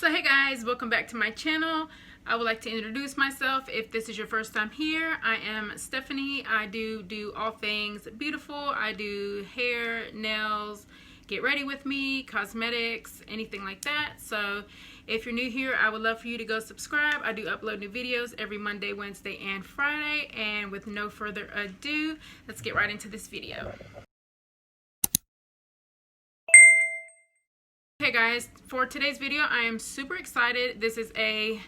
So hey guys, welcome back to my channel. I would like to introduce myself if this is your first time here. I am Stephanie. I do all things beautiful. I do hair, nails, get ready with me, cosmetics, anything like that. So if you're new here, I would love for you to go subscribe. I do upload new videos every Monday, Wednesday, and Friday. And with no further ado, let's get right into this video. Okay guys, for today's video, I am super excited. This is a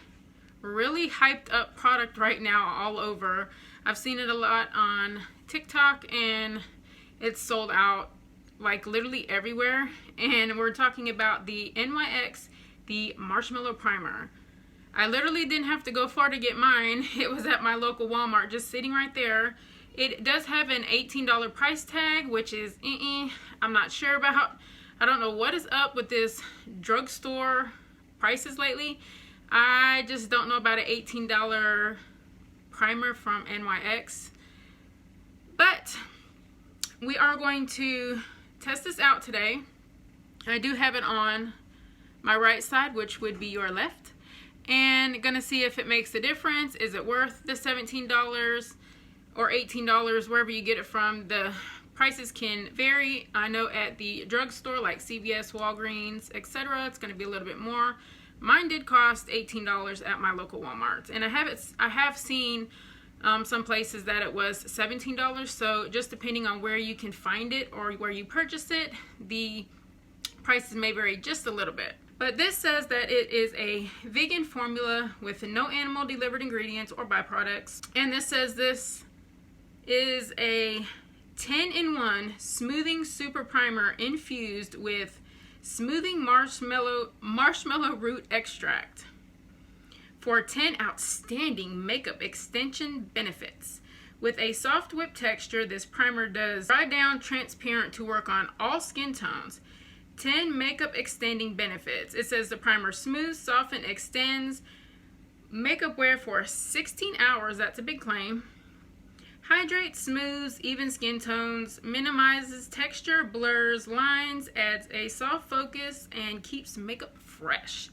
really hyped up product right now all over. I've seen it a lot on TikTok and it's sold out like literally everywhere. And we're talking about the NYX, the Marshmallow Primer. I literally didn't have to go far to get mine. It was at my local Walmart, just sitting right there. It does have an $18 price tag, which is I'm not sure about. I don't know what is up with this drugstore prices lately. I just don't know about an $18 primer from NYX. But we are going to test this out today. I do have it on my right side, which would be your left. And gonna see if it makes a difference. Is it worth the $17 or $18, wherever you get it from? The prices can vary. I know at the drugstore like CVS, Walgreens, etc., it's going to be a little bit more. Mine did cost $18 at my local Walmart, and I have seen some places that it was $17. So just depending on where you can find it or where you purchase it, the prices may vary just a little bit. But this says that it is a vegan formula with no animal delivered ingredients or byproducts, and this says this is a 10-in-1 smoothing super primer infused with smoothing marshmallow root extract for 10 outstanding makeup extension benefits. With a soft whip texture, this primer does dry down transparent to work on all skin tones. 10 makeup extending benefits. It says the primer smooths, softens, extends makeup wear for 16 hours. That's a big claim. Hydrates, smooths, even skin tones, minimizes texture, blurs lines, adds a soft focus, and keeps makeup fresh.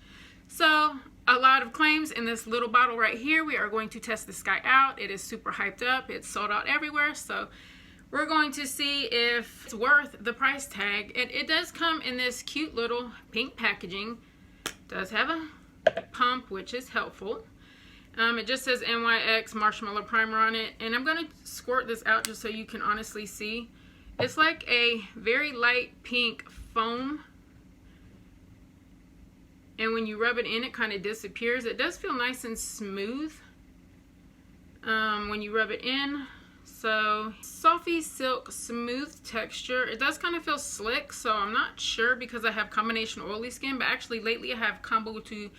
So, a lot of claims in this little bottle right here. We are going to test this guy out. It is super hyped up. It's sold out everywhere. So, we're going to see if it's worth the price tag. It does come in this cute little pink packaging. It does have a pump, which is helpful. It just says NYX Marshmallow Primer on it, and I'm going to squirt this out just so you can honestly see. It's like a very light pink foam, and when you rub it in, it kind of disappears. It does feel nice and smooth when you rub it in. So, Softee Silk Smooth texture. It does kind of feel slick, so I'm not sure because I have combination oily skin, but actually lately I have combo to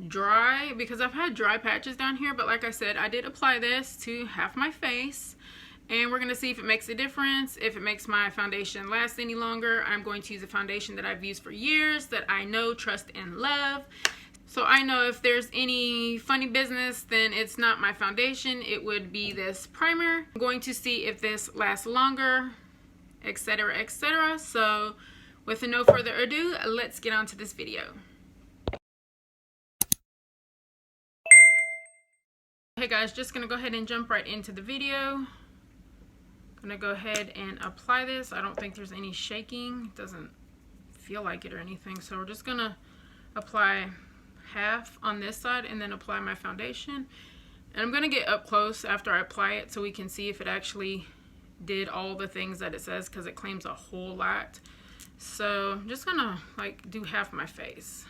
dry because I've had dry patches down here. But like I said, I did apply this to half my face, and we're gonna see if it makes a difference, if it makes my foundation last any longer. I'm going to use a foundation that I've used for years, that I know, trust, and love. So I know if there's any funny business, then it's not my foundation, it would be this primer. I'm going to see if this lasts longer, etc., etc. So with no further ado, let's get on to this video. Hey guys, just gonna go ahead and jump right into the video. Gonna go ahead and apply this. I don't think there's any shaking. It doesn't feel like it or anything. So we're just gonna apply half on this side and then apply my foundation. And I'm gonna get up close after I apply it so we can see if it actually did all the things that it says, because it claims a whole lot. So I'm just gonna like do half my face.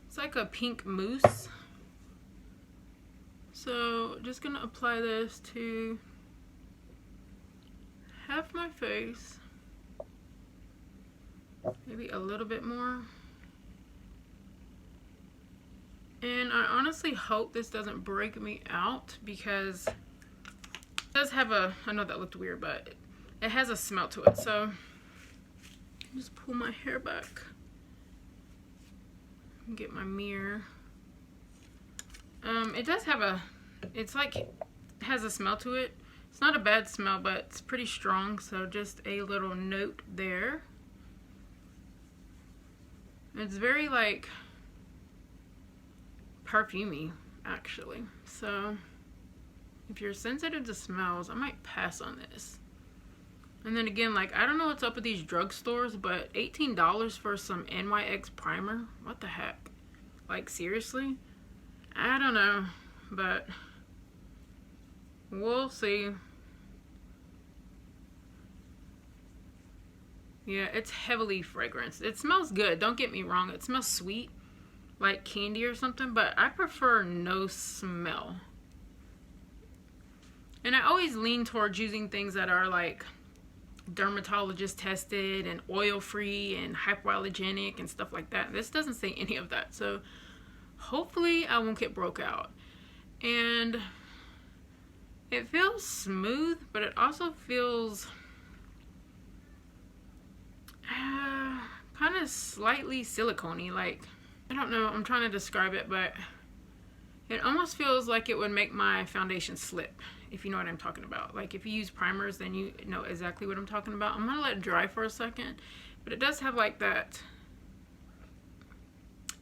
It's like a pink mousse. So just gonna apply this to half my face, maybe a little bit more. And I honestly hope this doesn't break me out, because it does have I know that looked weird, but it has a smell to it. So just pull my hair back and get my mirror. It does have it's like, it has a smell to it. It's not a bad smell, but it's pretty strong, so just a little note there. It's very like perfumey, actually. So if you're sensitive to smells, I might pass on this. And then again, like, I don't know what's up with these drugstores, but $18 for some NYX primer? What the heck? Like, seriously? I don't know, but we'll see. Yeah, it's heavily fragranced. It smells good, don't get me wrong. It smells sweet, like candy or something, but I prefer no smell. And I always lean towards using things that are like dermatologist tested and oil free and hypoallergenic and stuff like that. This doesn't say any of that, so hopefully I won't get broke out. And it feels smooth, but it also feels kind of slightly silicone-y. Like, I don't know, I'm trying to describe it, but it almost feels like it would make my foundation slip, if you know what I'm talking about. Like, if you use primers, then you know exactly what I'm talking about. I'm gonna let it dry for a second, but it does have like that,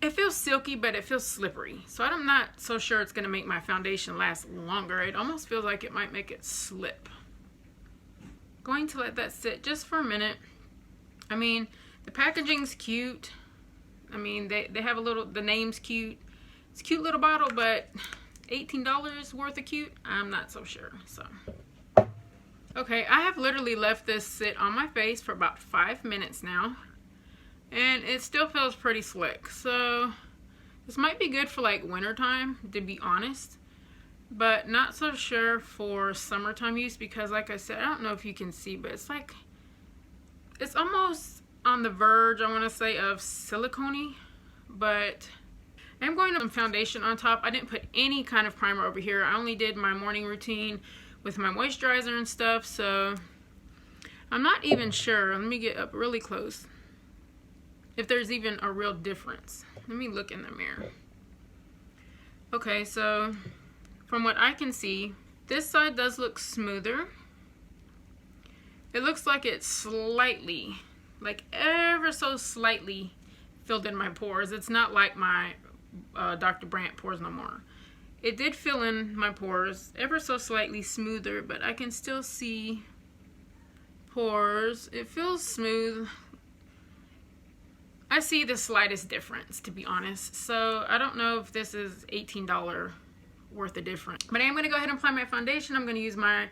it feels silky, but it feels slippery. So I'm not so sure it's gonna make my foundation last longer. It almost feels like it might make it slip. Going to let that sit just for a minute. I mean, the packaging's cute. I mean, they have a little, the name's cute. It's a cute little bottle, but $18 worth of cute? I'm not so sure, so. Okay, I have literally left this sit on my face for about 5 minutes now, and it still feels pretty slick. So this might be good for like wintertime, to be honest, but not so sure for summertime use, because like I said, I don't know if you can see, but it's like, it's almost on the verge, I want to say, of silicone-y, but I'm going to put some foundation on top. I didn't put any kind of primer over here. I only did my morning routine with my moisturizer and stuff, so I'm not even sure. Let me get up really close if there's even a real difference. Let me look in the mirror. Okay, so from what I can see, this side does look smoother. It looks like it's slightly, like ever so slightly filled in my pores. It's not like my Dr. Brandt pores no more. It did fill in my pores ever so slightly smoother, but I can still see pores. It feels smooth. I see the slightest difference, to be honest. So I don't know if this is $18 worth of difference. But I'm going to go ahead and apply my foundation. I'm going to use my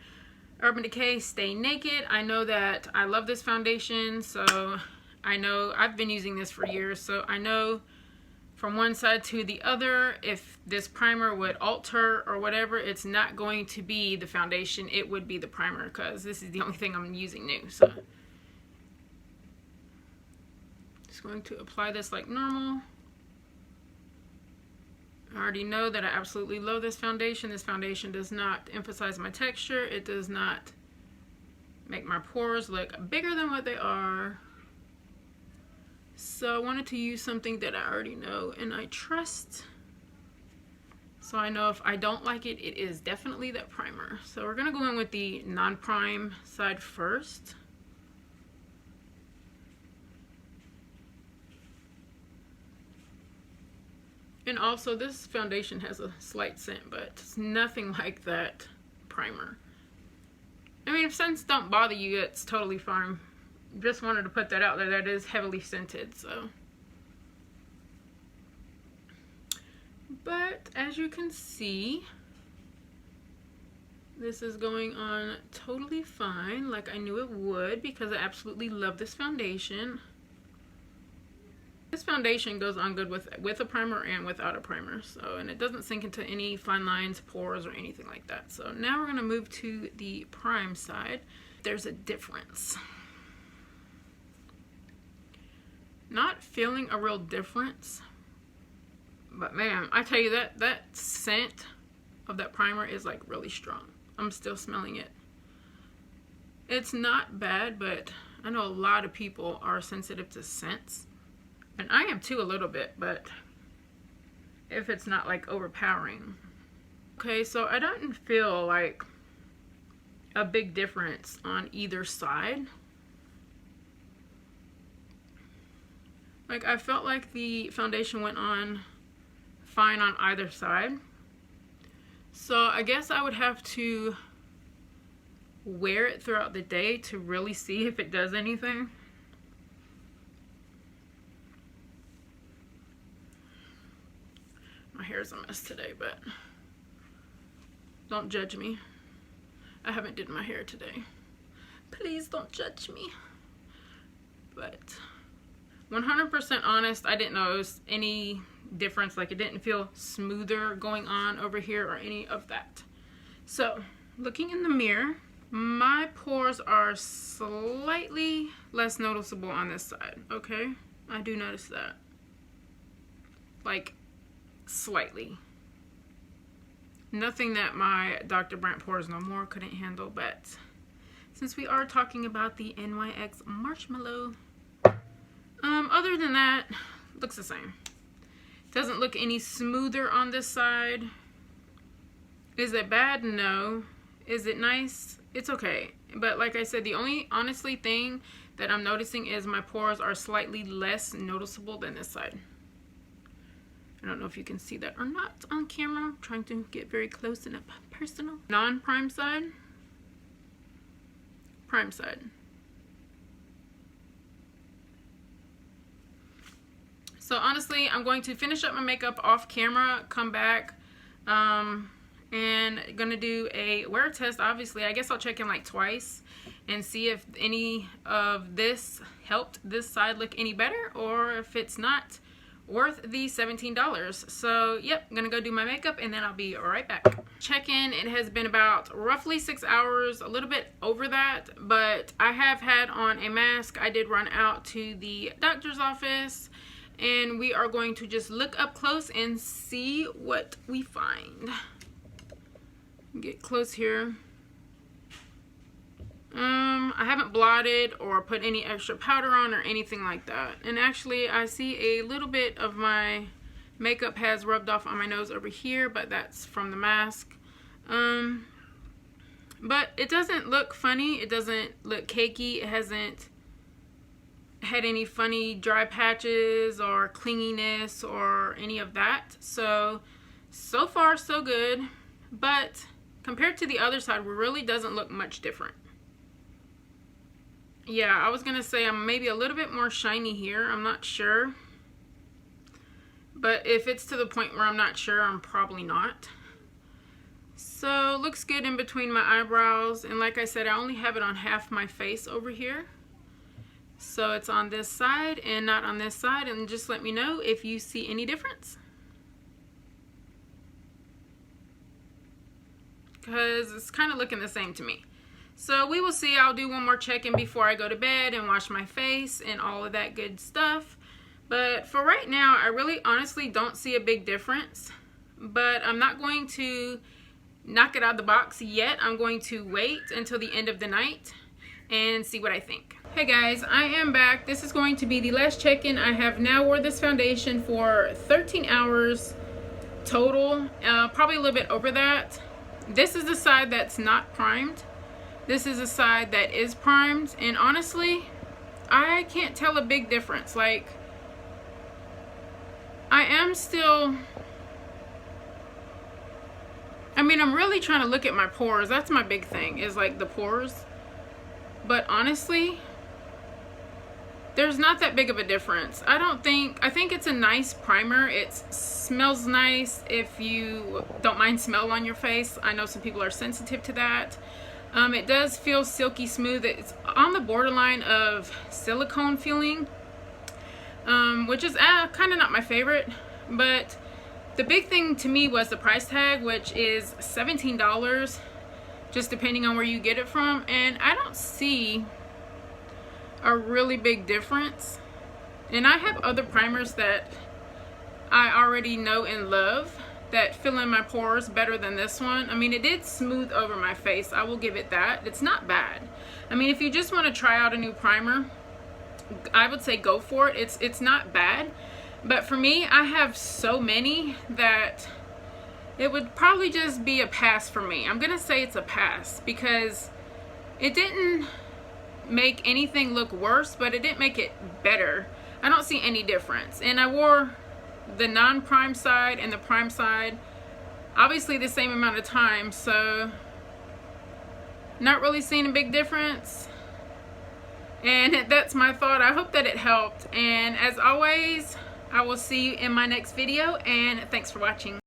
Urban Decay Stay Naked. I know that I love this foundation, so I know I've been using this for years, so I know from one side to the other, if this primer would alter or whatever, it's not going to be the foundation, it would be the primer, because this is the only thing I'm using new. So just going to apply this like normal. I already know that I absolutely love this foundation. This foundation does not emphasize my texture. It does not make my pores look bigger than what they are. So I wanted to use something that I already know and I trust. So I know if I don't like it, it is definitely that primer. So we're gonna go in with the non-prime side first. And also, this foundation has a slight scent, but it's nothing like that primer. I mean, if scents don't bother you, it's totally fine. Just wanted to put that out there. That is heavily scented, so. But as you can see, this is going on totally fine, like I knew it would, because I absolutely love this foundation. This foundation goes on good with a primer and without a primer, so, and it doesn't sink into any fine lines, pores, or anything like that. So now we're going to move to the prime side. There's a difference. Not feeling a real difference, but man, I tell you, that scent of that primer is like really strong. I'm still smelling it. It's not bad, but I know a lot of people are sensitive to scents. And I am too a little bit, but if it's not like overpowering. Okay, so I don't feel like a big difference on either side. Like, I felt like the foundation went on fine on either side. So I guess I would have to wear it throughout the day to really see if it does anything. My hair's a mess today, but don't judge me. I haven't did my hair today. Please don't judge me. But 100% honest, I didn't notice any difference. Like, it didn't feel smoother going on over here or any of that. So looking in the mirror, my pores are slightly less noticeable on this side. Okay, I do notice that, like slightly. Nothing that my Dr. Brandt Pores No More couldn't handle, but since we are talking about the NYX Marshmallow, other than that, looks the same. Doesn't look any smoother on this side. Is it bad? No. Is it nice? It's okay. But like I said, the only honestly thing that I'm noticing is my pores are slightly less noticeable than this side. I don't know if you can see that or not on camera. I'm trying to get very close and up personal. Non-prime side. Prime side. So honestly, I'm going to finish up my makeup off camera, come back, and gonna do a wear test. Obviously, I guess I'll check in like twice and see if any of this helped this side look any better, or if it's not worth the $17. So yep, I'm gonna go do my makeup and then I'll be right back. Check-in, it has been about roughly 6 hours, a little bit over that, but I have had on a mask. I did run out to the doctor's office, and we are going to just look up close and see what we find. Get close here. I haven't blotted or put any extra powder on or anything like that. And actually, I see a little bit of my makeup has rubbed off on my nose over here, but that's from the mask. But it doesn't look funny. It doesn't look cakey. It hasn't had any funny dry patches or clinginess or any of that. So far so good. But compared to the other side, it really doesn't look much different. Yeah, I was gonna say I'm maybe a little bit more shiny here. I'm not sure. But if it's to the point where I'm not sure, I'm probably not. So looks good in between my eyebrows. And like I said, I only have it on half my face over here. So it's on this side and not on this side. And just let me know if you see any difference, because it's kind of looking the same to me. So we will see. I'll do one more check-in before I go to bed and wash my face and all of that good stuff. But for right now, I really honestly don't see a big difference. But I'm not going to knock it out of the box yet. I'm going to wait until the end of the night and see what I think. Hey guys, I am back. This is going to be the last check-in. I have now wore this foundation for 13 hours total, probably a little bit over that. This is the side that's not primed. This is the side that is primed, and honestly, I can't tell a big difference. Like, I am still, I mean, I'm really trying to look at my pores. That's my big thing, is like the pores. But honestly, there's not that big of a difference. I think it's a nice primer. It smells nice if you don't mind smell on your face. I know some people are sensitive to that. It does feel silky smooth. It's on the borderline of silicone feeling, which is kind of not my favorite. But the big thing to me was the price tag, which is $17, just depending on where you get it from. And I don't see a really big difference. And I have other primers that I already know and love that fill in my pores better than this one. I mean, it did smooth over my face. I will give it that. It's not bad. I mean, if you just want to try out a new primer, I would say go for it. It's not bad. But for me, I have so many that it would probably just be a pass for me. I'm gonna say it's a pass because it didn't make anything look worse, but it didn't make it better. I don't see any difference. And I wore the non-prime side and the prime side, obviously the same amount of time, so not really seeing a big difference. And that's my thought. I hope that it helped, and as always, I will see you in my next video, and thanks for watching.